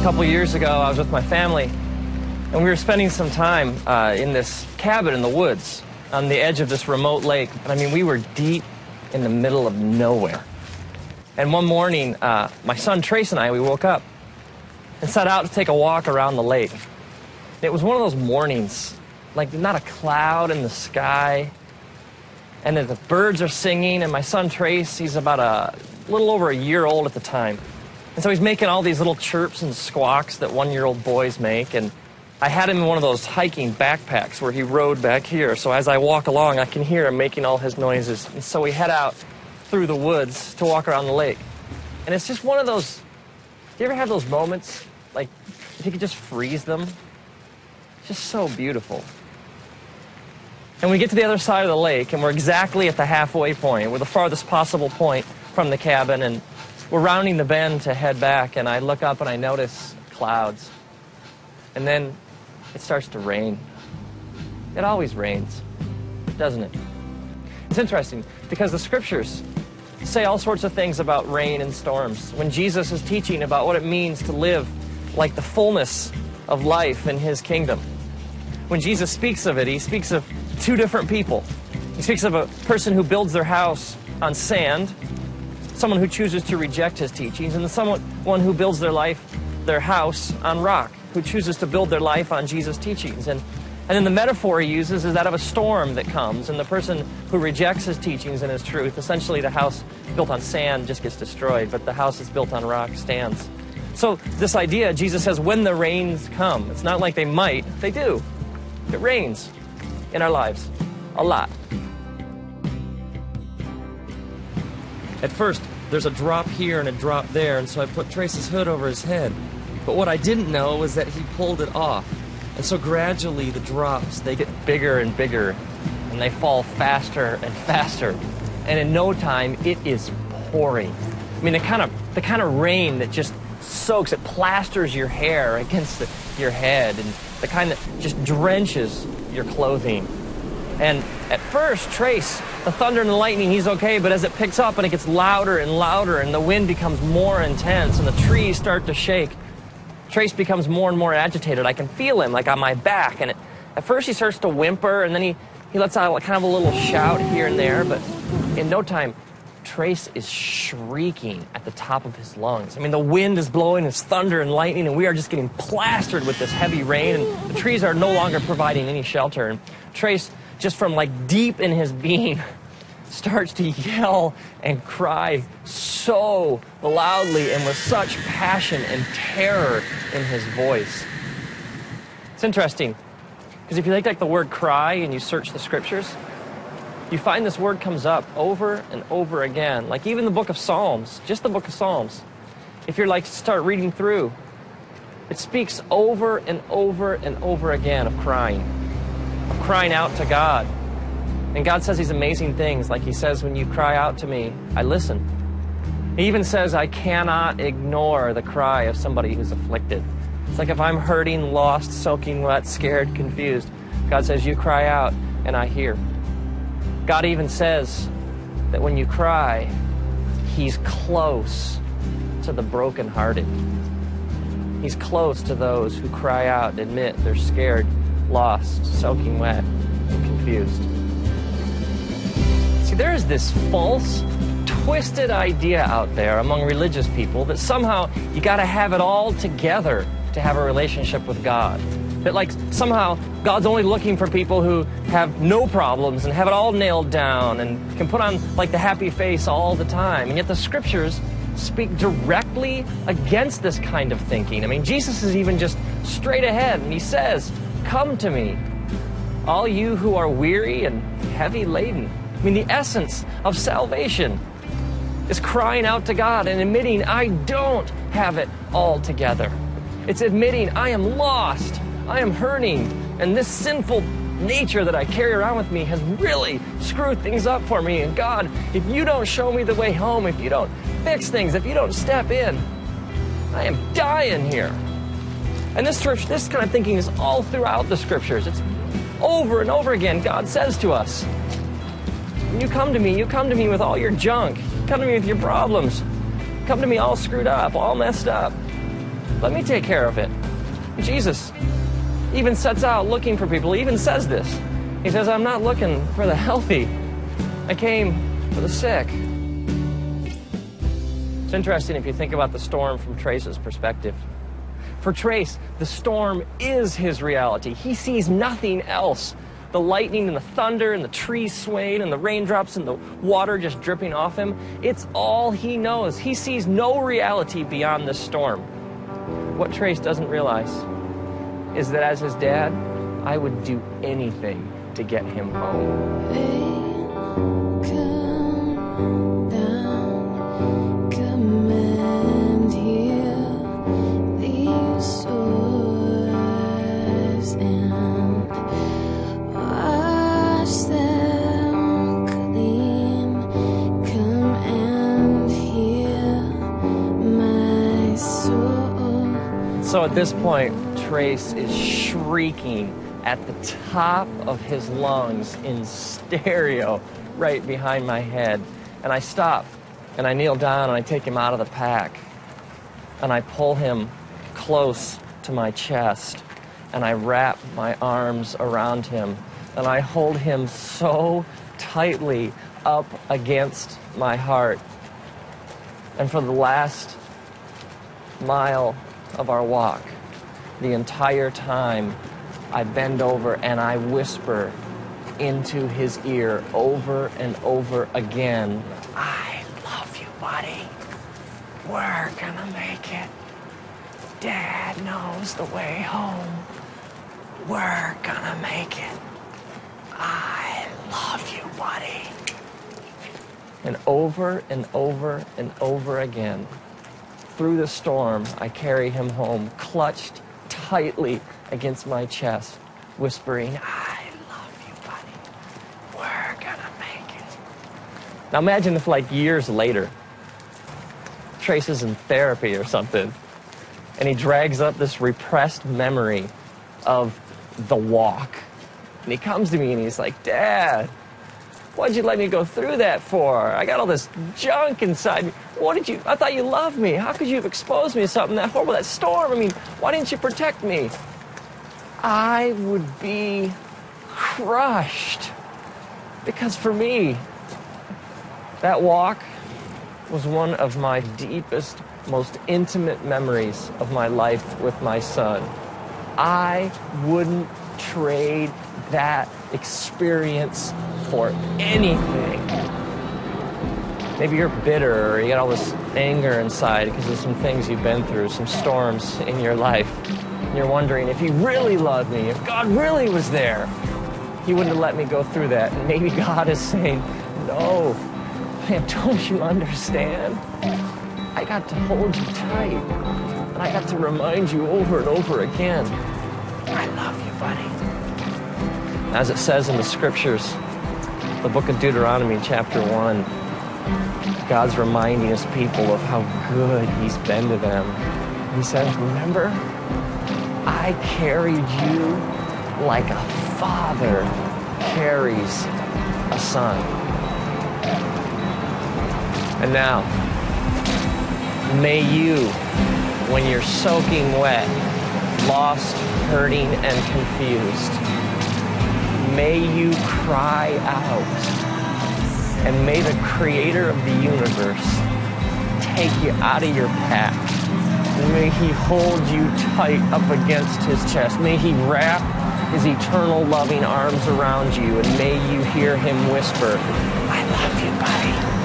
couple years ago, I was with my family, and we were spending some time in this cabin in the woods on the edge of this remote lake. And I mean, we were deep in the middle of nowhere. And one morning, my son Trace and I, we woke up and set out to take a walk around the lake. It was one of those mornings, like not a cloud in the sky, and then the birds are singing, and my son Trace, he's about a little over a year old at the time. And so he's making all these little chirps and squawks that one-year-old boys make, and I had him in one of those hiking backpacks where he rode back here, so as I walk along, I can hear him making all his noises. And so we head out through the woods to walk around the lake. And it's just one of those, do you ever have those moments, like, if you could just freeze them? It's just so beautiful. And we get to the other side of the lake, and we're exactly at the halfway point. We're the farthest possible point from the cabin, and we're rounding the bend to head back, and I look up and I notice clouds. And then it starts to rain. It always rains, doesn't it? It's interesting because the scriptures say all sorts of things about rain and storms. When Jesus is teaching about what it means to live like the fullness of life in his kingdom, when Jesus speaks of it, he speaks of two different people. He speaks of a person who builds their house on sand, someone who chooses to reject his teachings, and someone who builds their house on rock, who chooses to build their life on Jesus' teachings. And then the metaphor he uses is that of a storm that comes, and the person who rejects his teachings and his truth, essentially the house built on sand just gets destroyed, but the house that's built on rock stands. So this idea, Jesus says, when the rains come, it's not like they might, they do. It rains in our lives a lot. At first, there's a drop here and a drop there, and so I put Trace's hood over his head. But what I didn't know was that he pulled it off. And so gradually the drops, they get bigger and bigger, and they fall faster and faster. And in no time, it is pouring. I mean, the kind of rain that just soaks, it plasters your hair against your head, and the kind that just drenches your clothing. And at first, Trace, the thunder and the lightning, he's okay, but as it picks up and it gets louder and louder and the wind becomes more intense and the trees start to shake, Trace becomes more and more agitated. I can feel him, like on my back. And at first he starts to whimper, and then he lets out kind of a little shout here and there, but in no time, Trace is shrieking at the top of his lungs. I mean, the wind is blowing, it's thunder and lightning, and we are just getting plastered with this heavy rain, and the trees are no longer providing any shelter. And Trace, just from like deep in his being, starts to yell and cry so loudly and with such passion and terror in his voice. It's interesting, because if you take like the word cry and you search the scriptures, you find this word comes up over and over again. Like even the book of Psalms, just the book of Psalms. If you're like start reading through, it speaks over and over and over again of crying out to God. And God says these amazing things, like he says, when you cry out to me, I listen. He even says, I cannot ignore the cry of somebody who's afflicted. It's like if I'm hurting, lost, soaking wet, scared, confused, God says, you cry out and I hear. God even says that when you cry, he's close to the brokenhearted. He's close to those who cry out and admit they're scared, lost, soaking wet, and confused. See, there is this false, twisted idea out there among religious people that somehow you got to have it all together to have a relationship with God. That like somehow God's only looking for people who have no problems and have it all nailed down and can put on like the happy face all the time. And yet the scriptures speak directly against this kind of thinking. I mean, Jesus is even just straight ahead, and he says, come to me, all you who are weary and heavy laden. I mean, the essence of salvation is crying out to God and admitting I don't have it all together. It's admitting I am lost, I am hurting, and this sinful nature that I carry around with me has really screwed things up for me. And God, if you don't show me the way home, if you don't fix things, if you don't step in, I am dying here. And this kind of thinking is all throughout the scriptures. It's over and over again. God says to us, when you come to me with all your junk. Come to me with your problems. Come to me all screwed up, all messed up. Let me take care of it. Jesus even sets out looking for people. He even says this. He says, I'm not looking for the healthy. I came for the sick. It's interesting if you think about the storm from Trace's perspective. For Trace, the storm is his reality. He sees nothing else. The lightning and the thunder and the trees swaying and the raindrops and the water just dripping off him. It's all he knows. He sees no reality beyond this storm. What Trace doesn't realize is that as his dad, I would do anything to get him home. So at this point, Trace is shrieking at the top of his lungs in stereo right behind my head. And I stop, and I kneel down, and I take him out of the pack. And I pull him close to my chest, and I wrap my arms around him, and I hold him so tightly up against my heart. And for the last mile of our walk, the entire time, I bend over and I whisper into his ear over and over again, I love you, buddy. We're gonna make it. Dad knows the way home. We're gonna make it. I love you, buddy. And over and over and over again, through the storm, I carry him home, clutched tightly against my chest, whispering, I love you, buddy. We're gonna make it. Now imagine if, like, years later, Trace is in therapy or something, and he drags up this repressed memory of the walk. And he comes to me and he's like, Dad, what'd you let me go through that for? I got all this junk inside me. I thought you loved me. How could you have exposed me to something that horrible, that storm? I mean, why didn't you protect me? I would be crushed. Because for me, that walk was one of my deepest, most intimate memories of my life with my son. I wouldn't trade that experience for anything. Maybe you're bitter or you got all this anger inside because of some things you've been through, some storms in your life. And you're wondering if he really loved me, if God really was there, he wouldn't have let me go through that. And maybe God is saying, no, man, don't you understand? I got to hold you tight. And I got to remind you over and over again, I love you, buddy. As it says in the scriptures, the book of Deuteronomy, chapter 1, God's reminding his people of how good he's been to them. He says, remember, I carried you like a father carries a son. And now, may you, when you're soaking wet, lost, hurting, and confused, may you cry out. And may the creator of the universe take you out of your path. And may he hold you tight up against his chest. May he wrap his eternal loving arms around you. And may you hear him whisper, I love you, buddy.